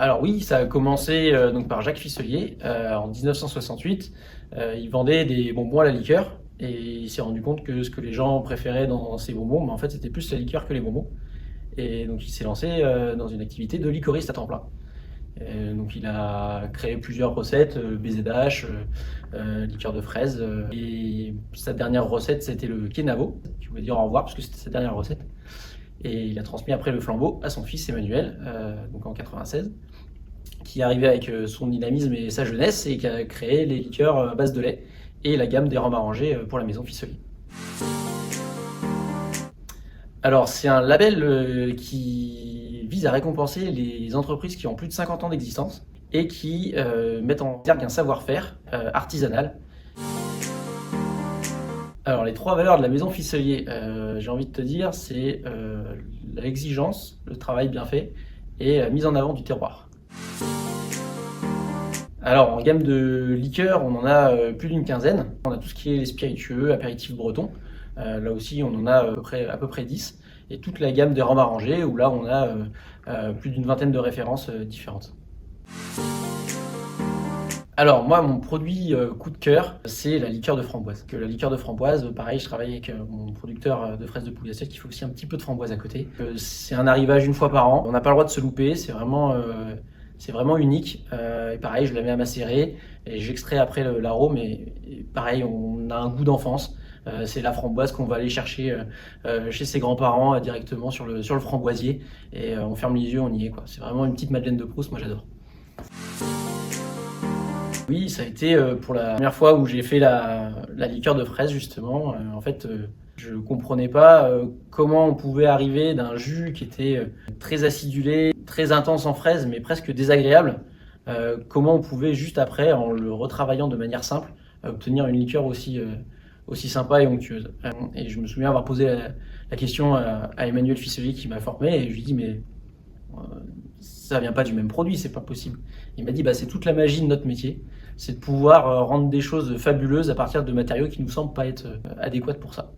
Alors oui, ça a commencé donc par Jacques Fisselier en 1968. Il vendait des bonbons à la liqueur et il s'est rendu compte que ce que les gens préféraient dans ces bonbons, en fait, c'était plus la liqueur que les bonbons. Et donc il s'est lancé dans une activité de liquoriste à temps plein. Donc il a créé plusieurs recettes, BZH, liqueur de fraise. Et sa dernière recette, c'était le Kenavo, qui voulait dire au revoir parce que c'était sa dernière recette. Et il a transmis après le flambeau à son fils Emmanuel, donc en 96, qui est arrivé avec son dynamisme et sa jeunesse et qui a créé les liqueurs à base de lait et la gamme des rhums arrangés pour la maison Fisselier. Alors c'est un label qui vise à récompenser les entreprises qui ont plus de 50 ans d'existence et qui mettent en exergue un savoir-faire artisanal. Alors les trois valeurs de la maison Fisselier, j'ai envie de te dire, c'est l'exigence, le travail bien fait et la mise en avant du terroir. Alors en gamme de liqueurs, on en a plus d'une quinzaine. On a tout ce qui est les spiritueux, apéritifs bretons. Là aussi, on en a à peu près 10. Et toute la gamme des rhums arrangés, où là, on a plus d'une vingtaine de références différentes. Alors moi, mon produit coup de cœur, c'est la liqueur de framboise. La liqueur de framboise, pareil, je travaille avec mon producteur de fraises de Pouilly-Assiette qui fait aussi un petit peu de framboise à côté. C'est un arrivage une fois par an. On n'a pas le droit de se louper, c'est vraiment unique. Et pareil, je la mets à macérer et j'extrais après l'arôme. Et pareil, on a un goût d'enfance. C'est la framboise qu'on va aller chercher chez ses grands-parents directement sur le framboisier. Et on ferme les yeux, on y est, quoi. C'est vraiment une petite Madeleine de Proust, moi j'adore. Oui, ça a été pour la première fois où j'ai fait la liqueur de fraise justement. En fait, je comprenais pas comment on pouvait arriver d'un jus qui était très acidulé, très intense en fraise, mais presque désagréable. Comment on pouvait juste après, en le retravaillant de manière simple, obtenir une liqueur aussi sympa et onctueuse. Et je me souviens avoir posé la question à Emmanuel Fisselier qui m'a formé et je lui ai dit mais ça vient pas du même produit, c'est pas possible. Il m'a dit c'est toute la magie de notre métier, c'est de pouvoir rendre des choses fabuleuses à partir de matériaux qui nous semblent pas être adéquats pour ça.